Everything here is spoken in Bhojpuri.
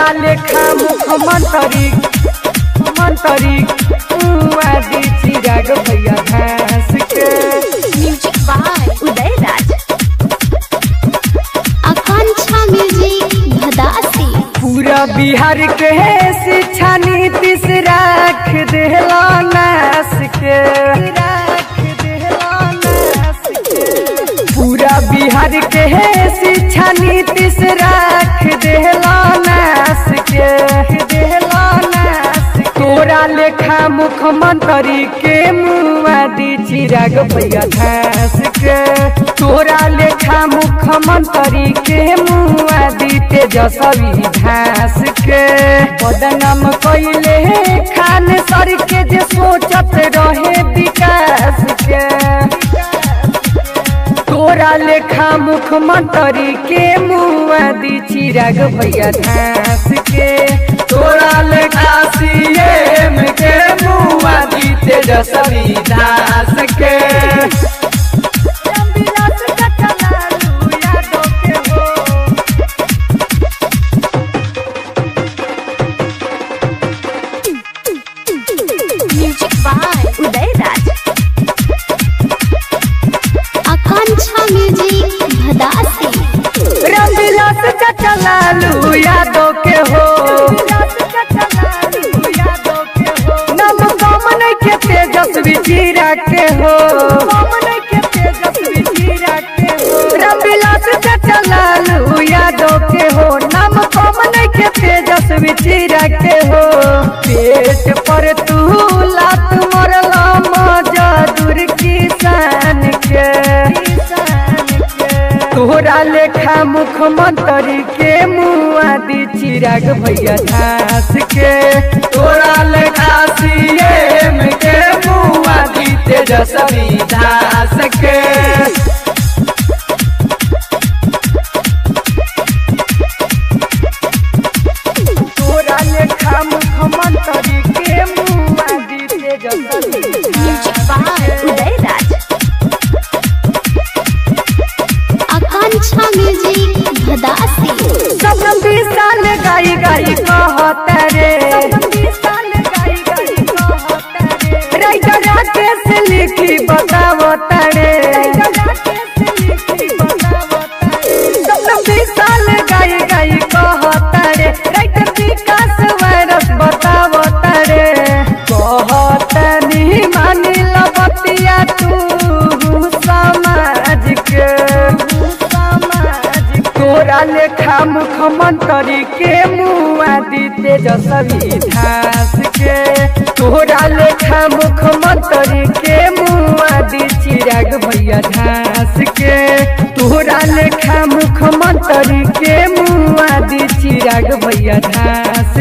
तोरा लेखा मुख्यमंत्री आदि चिराग भैया घास के। Music by Uday Raj, Akanksha music Bhadasi. पूरा बिहार के शिक्षा नीति से राख देला नास के। पूरा बिहार के शिक्षा नीति से राख देला नास के। तोरा लेखा मुख्यमंत्री के मुआदी चिराग भैया घास के। तोरा लेखा मुख्यमंत्री के मुआदी तेजस्वी घास के। बदनाम कइले खान सर के जे सोचत रहे विकास के। तोरा लेखा मुख्यमंत्री के मुआदी चिराग भैया घास के। तोरा लेखा सीएम के मुआदी तेजस्वी घास के। Music by Uday Raj, Akanksha music Bhadasi. Ramvilas चाचा लालू यादव के हो। नाम कम नहीं के तेजस्वी चिराग के हो। रामविलास चाचा लालू यादव के हो। नाम कम नहीं के तेजस्वी चिराग के हो। पेट पर तू लात मरला मजदूर किसान के। तोरा लेखा मुख्यमंत्री के मुआदी चिराग भैया घास के। तोरा लेखा सीएम के मुआदी तेजस्वी घास के। तोरा लेखा मुख्यमंत्री के मुआदी Tejashwi music by Uday Raj, Akanksha music Bhadasi. सपनम 20 साल गाई गाई कहत रे। राइटर राकेश लिखी बतावत रे। सपनम 20 साल गाई गाई कहत रे। राइटर विकास वायरस बतावत रे। कहत नहीं मानी लबतिया तू समाज के। तोरा लेखा मुख्यमंत्री के मुआदी तेजस्वी घास के। तोरा लेखा मुख्यमंत्री के मुआदी चिराग भैया घास के। तोरा लेखा मुख्यमंत्री के मुआदी चिराग भैया घास